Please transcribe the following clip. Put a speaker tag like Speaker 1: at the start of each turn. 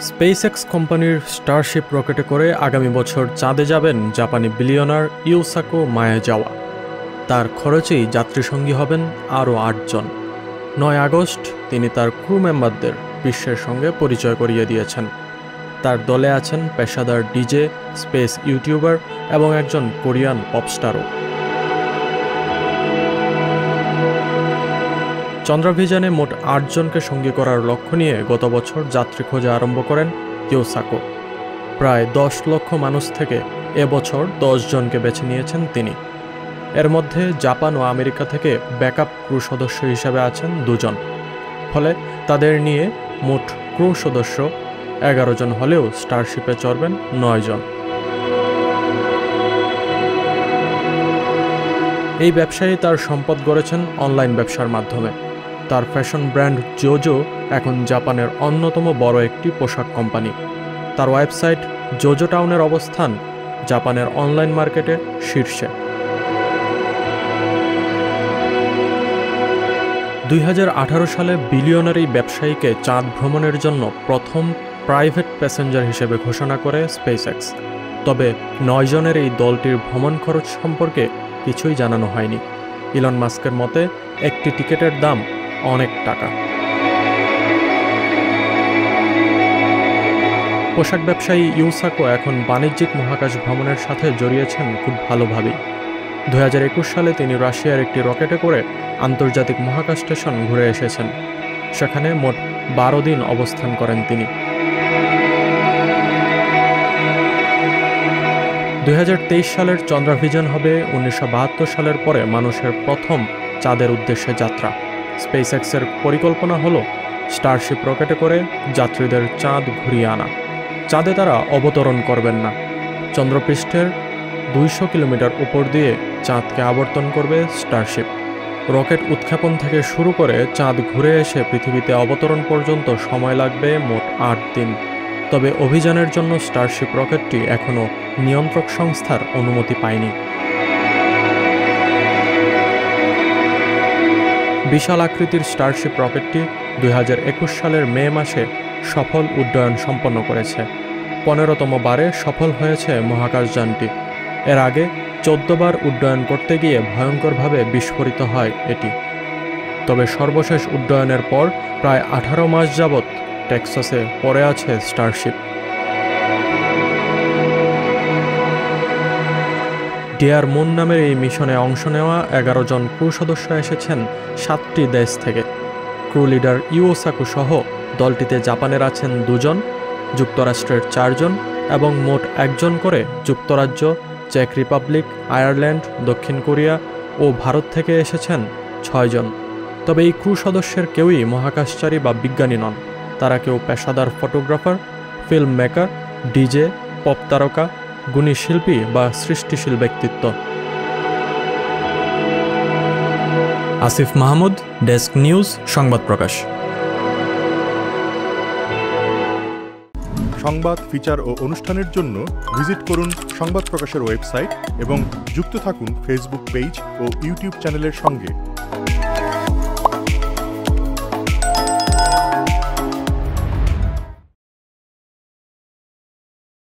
Speaker 1: SpaceX কোম্পানির Starship রকেটে করে আগামী বছর চাঁদে যাবেন জাপানি বিলিয়নার ইউসাকো মায়াজাওয়া। তার খরচেই যাত্রীসঙ্গী হবেন আরও ৮ জন। ৯ আগস্ট তিনি তার ক্রু মেম্বারদের বিশ্বের সঙ্গে পরিচয় করিয়ে দিয়েছেন। তার দলে আছেন পেশাদার ডিজে, স্পেস ইউটিউবার এবং একজন কোরিয়ান পপস্টারও। চন্দ্রাভিযানে মোট ৮ জনকে সঙ্গী করার লক্ষ্য নিয়ে গত বছর যাত্রী খোঁজা আরম্ভ করেন ইউসাকো। প্রায় ১০ লক্ষ মানুষ থেকে এবছর ১০ জনকে বেছে নিয়েছেন তিনি। এর মধ্যে জাপান ও আমেরিকা থেকে ব্যাকআপ ক্রু সদস্য হিসেবে আছেন ২ জন। ফলে তাদের নিয়ে মোট ক্রু সদস্য ১১ জন হলেও স্টারশিপে চড়বেন ৯ জন। এই ব্যবসায়ী তার সম্পদ গড়েছেন অনলাইন ব্যবসার মাধ্যমে। তার ফ্যাশন ব্র্যান্ড জোজো এখন জাপানের অন্যতম বড় একটি পোশাক কোম্পানি। তার ওয়েবসাইট জোজো টাউনের অবস্থান জাপানের অনলাইন মার্কেটে শীর্ষে। ২০১৮ সালে বিলিয়নার এই ব্যবসায়ীকে চাঁদ ভ্রমণের জন্য প্রথম প্রাইভেট প্যাসেঞ্জার হিসেবে ঘোষণা করে স্পেসএক্স। তবে ৯ জনের এই দলটির ভ্রমণ খরচ সম্পর্কে কিছুই জানানো হয়নি। ইলন মাস্কের মতে একটি টিকিটের দাম অনেক টাকা। পোশাক ব্যবসায়ী ইউসাকো এখন বাণিজ্যিক মহাকাশ ভ্রমণের সাথে জড়িয়েছেন খুব ভালোভাবেই। ২০২১ সালে তিনি রাশিয়ার একটি রকেটে করে আন্তর্জাতিক মহাকাশ স্টেশন ঘুরে এসেছেন। সেখানে মোট ১২ দিন অবস্থান করেন তিনি। ২০২৩ সালের চন্দ্রাভিযান হবে ১৯৭২ সালের পরে মানুষের প্রথম চাঁদের উদ্দেশ্যে যাত্রা। স্পেসএক্সের পরিকল্পনা হল স্টারশিপ রকেটে করে যাত্রীদের চাঁদ ঘুরিয়ে আনা। চাঁদে তারা অবতরণ করবেন না, চন্দ্রপৃষ্ঠের ২০০ কিলোমিটার উপর দিয়ে চাঁদকে আবর্তন করবে স্টারশিপ। রকেট উৎক্ষেপণ থেকে শুরু করে চাঁদ ঘুরে এসে পৃথিবীতে অবতরণ পর্যন্ত সময় লাগবে মোট ৮ দিন। তবে অভিযানের জন্য স্টারশিপ রকেটটি এখনও নিয়ন্ত্রক সংস্থার অনুমতি পায়নি। বিশাল আকৃতির স্টারশিপ রকেটটি ২০২১ সালের মে মাসে সফল উড্ডয়ন সম্পন্ন করেছে। ১৫তম বারে সফল হয়েছে মহাকাশযানটি। এর আগে ১৪ বার উড্ডয়ন করতে গিয়ে ভয়ঙ্করভাবে বিস্ফোরিত হয় এটি। তবে সর্বশেষ উড্ডয়নের পর প্রায় ১৮ মাস যাবৎ টেক্সাসে পড়ে আছে স্টারশিপ। ডিয়ার মুন নামের এই মিশনে অংশ নেওয়া ১১ জন ক্রু সদস্য এসেছেন ৭টি দেশ থেকে। ক্রু লিডার ইউসাকো সহ দলটিতে জাপানের আছেন ২ জন, যুক্তরাষ্ট্রের ৪ জন এবং মোট ১ জন করে যুক্তরাজ্য, চেক রিপাবলিক, আয়ারল্যান্ড, দক্ষিণ কোরিয়া ও ভারত থেকে এসেছেন ৬ জন। তবে এই ক্রু সদস্যের কেউই মহাকাশচারী বা বিজ্ঞানী নন। তারা কেউ পেশাদার photographer, film maker, DJ, pop তারকা, গুণী শিল্পী বা সৃষ্টিশীল ব্যক্তিত্ব। আসিফ মাহমুদ, ডেস্ক নিউজ, সংবাদ প্রকাশ।
Speaker 2: সংবাদ, ফিচার ও অনুষ্ঠানের জন্য ভিজিট করুন সংবাদ প্রকাশের ওয়েবসাইট এবং যুক্ত থাকুন ফেসবুক পেজ ও ইউটিউব চ্যানেলের সঙ্গে।